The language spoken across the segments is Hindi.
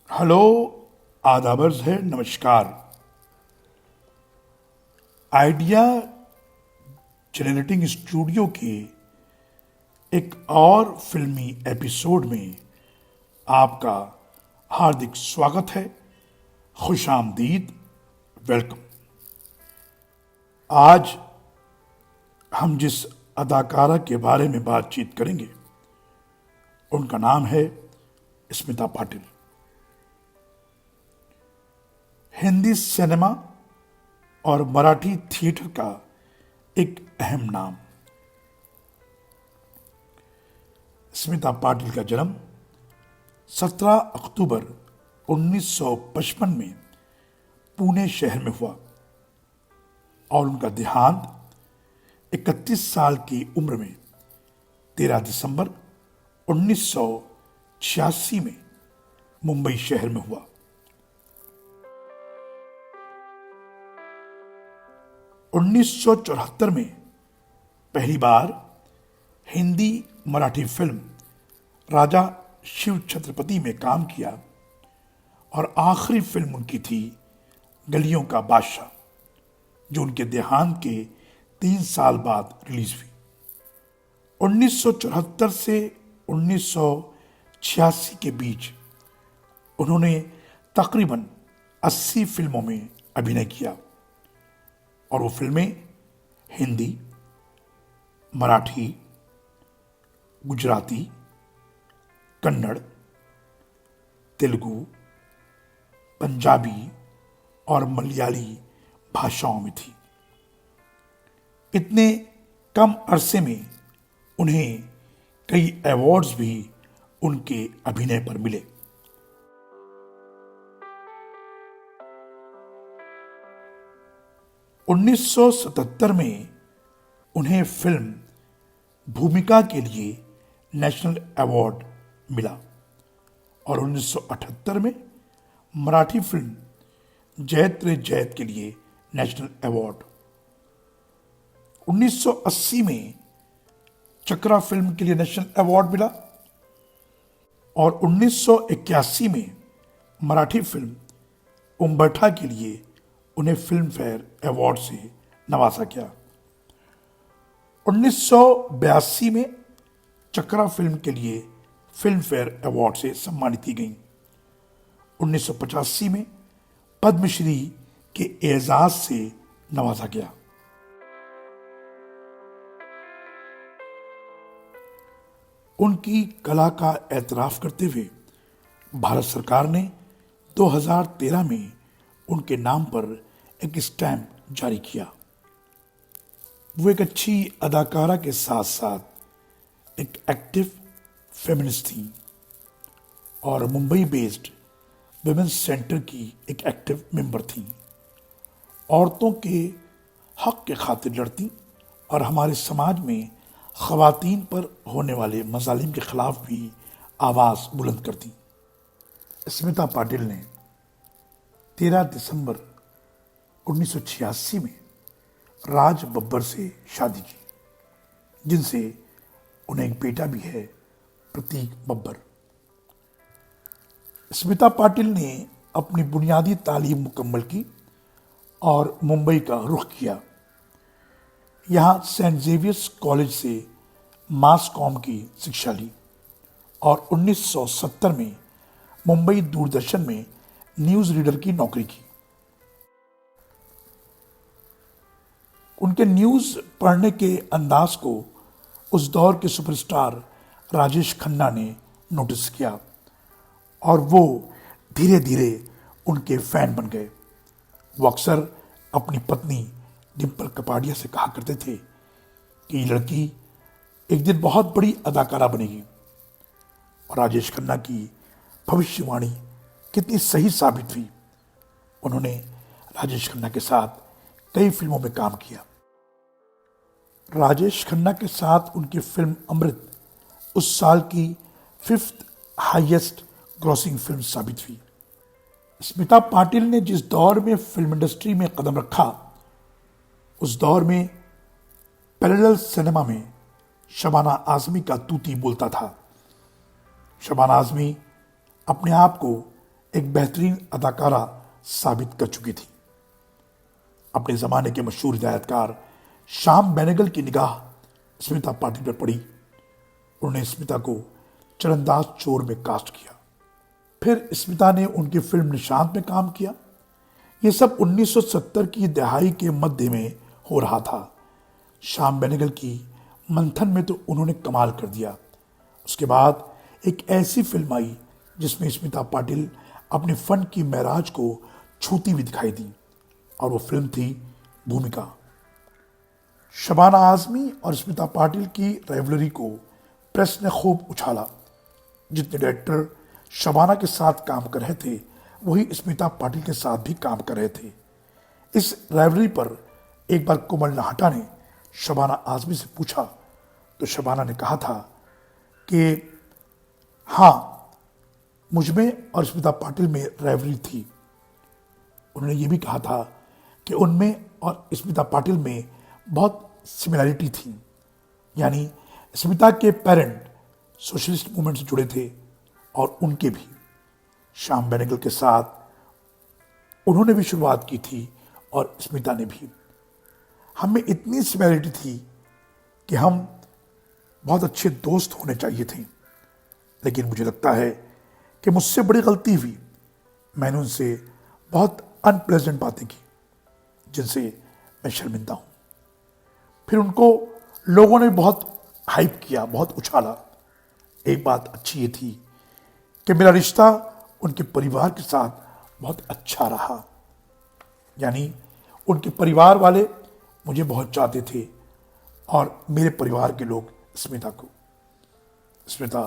हेलो, आदाबर्ज है, नमस्कार। आइडिया जनरेटिंग स्टूडियो के एक और फिल्मी एपिसोड में आपका हार्दिक स्वागत है। खुश आमदीद, वेलकम। आज हम जिस अदाकारा के बारे में बातचीत करेंगे उनका नाम है स्मिता पाटिल। हिंदी सिनेमा और मराठी थिएटर का एक अहम नाम। स्मिता पाटिल का जन्म 17 अक्टूबर 1955 में पुणे शहर में हुआ और उनका देहांत 31 साल की उम्र में 13 दिसंबर 1986 में मुंबई शहर में हुआ। 1974 में पहली बार हिंदी मराठी फिल्म राजा शिव छत्रपति में काम किया और आखिरी फिल्म उनकी थी गलियों का बादशाह, जो उनके देहांत के 3 साल बाद रिलीज हुई। 1974 से 1986 के बीच उन्होंने तकरीबन 80 फिल्मों में अभिनय किया और वो फिल्में हिंदी, मराठी, गुजराती, कन्नड़, तेलुगु, पंजाबी और मलयाली भाषाओं में थी। इतने कम अरसे में उन्हें कई अवार्ड्स भी उनके अभिनय पर मिले। उन्नीस सौ 77 में उन्हें फिल्म भूमिका के लिए नेशनल अवार्ड मिला और 1978 में मराठी फिल्म जयत रे जयत के लिए नेशनल अवार्ड। 1980 में चक्रा फिल्म के लिए नेशनल अवार्ड मिला और 1981 में मराठी फिल्म उम्बरठा के लिए उन्हें फिल्म फेयर अवार्ड से नवाजा गया। 1982 में चक्रा फिल्म के लिए फिल्म फेयर अवार्ड से सम्मानित की गई। 1985 में पद्मश्री के एजाज से नवाजा गया। उनकी कला का एतराफ़ करते हुए भारत सरकार ने 2013 में उनके नाम पर एक स्टैम्प जारी किया। वो एक अच्छी अदाकारा के साथ साथ एक एक्टिव फेमिनिस्ट थी और मुंबई बेस्ड विमेंस सेंटर की एक एक्टिव मेंबर थी। औरतों के हक के खातिर लड़ती और हमारे समाज में ख़वातीन पर होने वाले मज़ालिम के ख़िलाफ़ भी आवाज़ बुलंद करती। स्मिता पाटिल ने 13 दिसंबर 1986 में राज बब्बर से शादी की, जिनसे उन्हें एक बेटा भी है, प्रतीक बब्बर। स्मिता पाटिल ने अपनी बुनियादी तालीम मुकम्मल की और मुंबई का रुख किया। यहाँ सेंट जेवियर्स कॉलेज से मास कॉम की शिक्षा ली और 1970 में मुंबई दूरदर्शन में न्यूज़ रीडर की नौकरी की। उनके न्यूज़ पढ़ने के अंदाज को उस दौर के सुपरस्टार राजेश खन्ना ने नोटिस किया और वो धीरे धीरे उनके फैन बन गए। वो अक्सर अपनी पत्नी डिम्पल कपाड़िया से कहा करते थे कि ये लड़की एक दिन बहुत बड़ी अदाकारा बनेगी और राजेश खन्ना की भविष्यवाणी कितनी सही साबित हुई। उन्होंने राजेश खन्ना के साथ कई फिल्मों में काम किया। राजेश खन्ना के साथ उनकी फिल्म अमृत उस साल की 5th हाईएस्ट ग्रॉसिंग फिल्म साबित हुई। स्मिता पाटिल ने जिस दौर में फिल्म इंडस्ट्री में कदम रखा, उस दौर में पैरेलल सिनेमा में शबाना आज़मी का तूती बोलता था। शबाना आज़मी अपने आप को एक बेहतरीन अदाकारा साबित कर चुकी थी। अपने ज़माने के मशहूर हिदायतकार श्याम बेनेगल की निगाह स्मिता पाटिल पर पड़ी। उन्होंने स्मिता को चरणदास चोर में कास्ट किया। फिर स्मिता ने उनकी फिल्म निशांत में काम किया। यह सब 1970 की दहाई के मध्य में हो रहा था। श्याम बेनेगल की मंथन में तो उन्होंने कमाल कर दिया। उसके बाद एक ऐसी फिल्म आई जिसमें स्मिता पाटिल अपने फन की महराज को छूती हुई दिखाई दी, और वो फिल्म थी भूमिका। शबाना आजमी और स्मिता पाटिल की राइवलरी को प्रेस ने खूब उछाला। जितने डायरेक्टर शबाना के साथ काम कर रहे थे वही स्मिता पाटिल के साथ भी काम कर रहे थे। इस राइवलरी पर एक बार कोमल नाहटा ने शबाना आजमी से पूछा तो शबाना ने कहा था कि हाँ, मुझमें और स्मिता पाटिल में राइवलरी थी। उन्होंने ये भी कहा था कि उनमें और स्मिता पाटिल में बहुत सिमिलरिटी थी, यानी स्मिता के पेरेंट सोशलिस्ट मूवमेंट से जुड़े थे और उनके भी। श्याम बेनेगल के साथ उन्होंने भी शुरुआत की थी और स्मिता ने भी। हमें इतनी सिमिलरिटी थी कि हम बहुत अच्छे दोस्त होने चाहिए थे, लेकिन मुझे लगता है कि मुझसे बड़ी गलती हुई। मैंने उनसे बहुत अनप्लेजेंट बातें की जिनसे मैं शर्मिंदा हूँ। फिर उनको लोगों ने बहुत हाइप किया, बहुत उछाला। एक बात अच्छी ये थी कि मेरा रिश्ता उनके परिवार के साथ बहुत अच्छा रहा, यानी उनके परिवार वाले मुझे बहुत चाहते थे और मेरे परिवार के लोग स्मिता को। स्मिता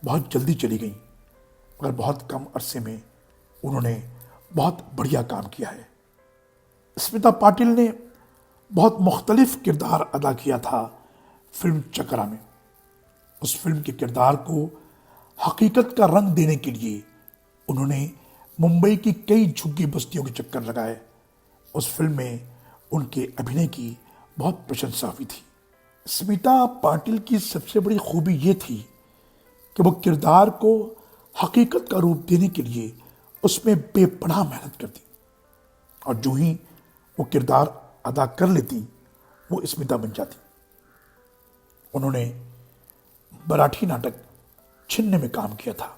बहुत जल्दी चली गई, मगर बहुत कम अरसे में उन्होंने बहुत बढ़िया काम किया है। स्मिता पाटिल ने बहुत मुख्तलिफ किरदार अदा किया था फिल्म चकरा में। उस फिल्म के किरदार को हकीकत का रंग देने के लिए उन्होंने मुंबई की कई झुग्गी बस्तियों के चक्कर लगाए। उस फिल्म में उनके अभिनय की बहुत प्रशंसा हुई थी। स्मिता पाटिल की सबसे बड़ी खूबी ये थी कि वो किरदार को हकीकत का रूप देने के लिए उसमें बेपनाह मेहनत करती, और जो ही वो किरदार अदा कर लेती वो स्मिता बन जाती। उन्होंने मराठी नाटक छिन्न में काम किया था,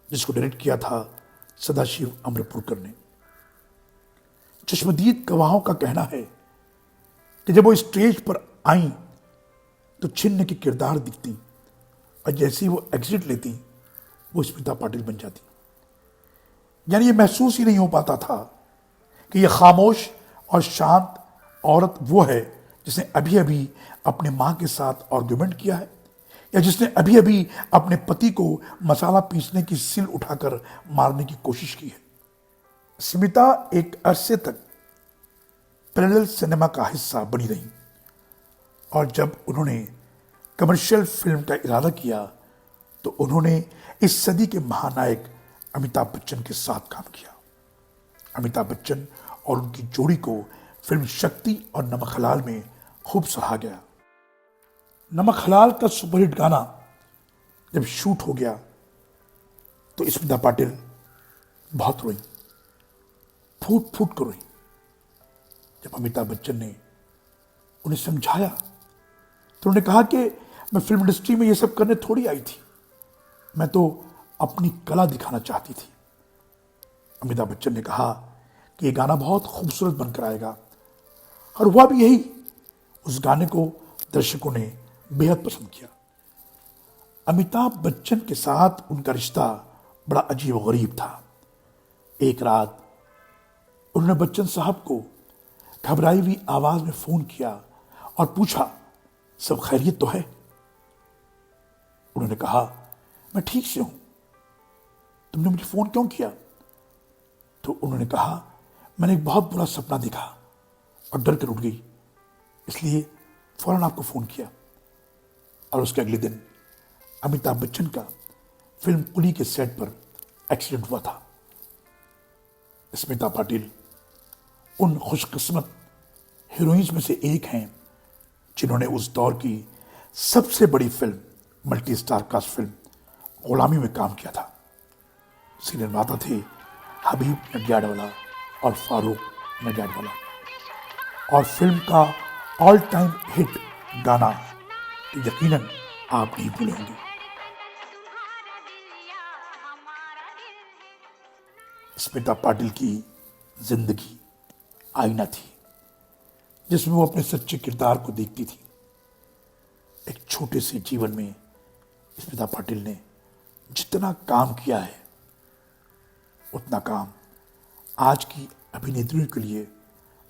जिसको डायरेक्ट किया था सदाशिव अमरपुरकर ने। चश्मदीद गवाहों का कहना है कि जब वो स्टेज पर आई तो छिन्न के किरदार दिखती, और जैसे ही वो एग्जिट लेती वो स्मिता पाटिल बन जाती। यानी ये महसूस ही नहीं हो पाता था कि ये खामोश और शांत औरत वो है जिसने अभी अभी अपने माँ के साथ आर्ग्यूमेंट किया है, या जिसने अभी अभी अपने पति को मसाला पीसने की सिल उठाकर मारने की कोशिश की है। स्मिता एक अरसे तक पैरेलल सिनेमा का हिस्सा बनी रही, और जब उन्होंने कमर्शियल फिल्म का इरादा किया तो उन्होंने इस सदी के महानायक अमिताभ बच्चन के साथ काम किया। अमिताभ बच्चन और उनकी जोड़ी को फिल्म शक्ति और नमक हलाल में खूब सराहा गया। नमक हलाल का सुपरहिट गाना जब शूट हो गया तो स्मिता पाटिल बहुत रोई, फूट फूट कर रोई। जब अमिताभ बच्चन ने उन्हें समझाया तो उन्होंने कहा कि मैं फिल्म इंडस्ट्री में ये सब करने थोड़ी आई थी, मैं तो अपनी कला दिखाना चाहती थी। अमिताभ बच्चन ने कहा कि ये गाना बहुत खूबसूरत बनकर आएगा, और हुआ भी यही। उस गाने को दर्शकों ने बेहद पसंद किया। अमिताभ बच्चन के साथ उनका रिश्ता बड़ा अजीब व गरीब था। एक रात उन्होंने बच्चन साहब को घबराई हुई आवाज में फोन किया और पूछा, सब खैरियत तो है? उन्होंने कहा, मैं ठीक से हूं, तुमने मुझे फोन क्यों किया? तो उन्होंने कहा, मैंने एक बहुत बुरा सपना देखा और डर कर उठ गई, इसलिए फौरन आपको फोन किया। और उसके अगले दिन अमिताभ बच्चन का फिल्म कुली के सेट पर एक्सीडेंट हुआ था। स्मिता पाटिल उन खुशकिस्मत हीरोइंस में से एक हैं जिन्होंने उस दौर की सबसे बड़ी film, multi star cast film गुलामी में काम किया था। इसके निर्माता थे हबीब नडियाडवाला और फारूक नडियाडवाला। और फिल्म का ऑल टाइम हिट गाना तो यकीनन आप नहीं भूलेंगे। स्मिता पाटिल की जिंदगी आईना थी जिसमें वो अपने सच्चे किरदार को देखती थी। एक छोटे से जीवन में स्मिता पाटिल ने जितना काम किया है उतना काम आज की अभिनेत्रियों के लिए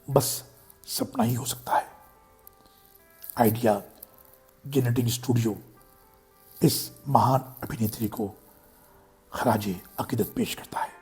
बस सपना ही हो सकता है। आइडिया जेनेटिक स्टूडियो इस महान अभिनेत्री को खराजे अकीदत पेश करता है।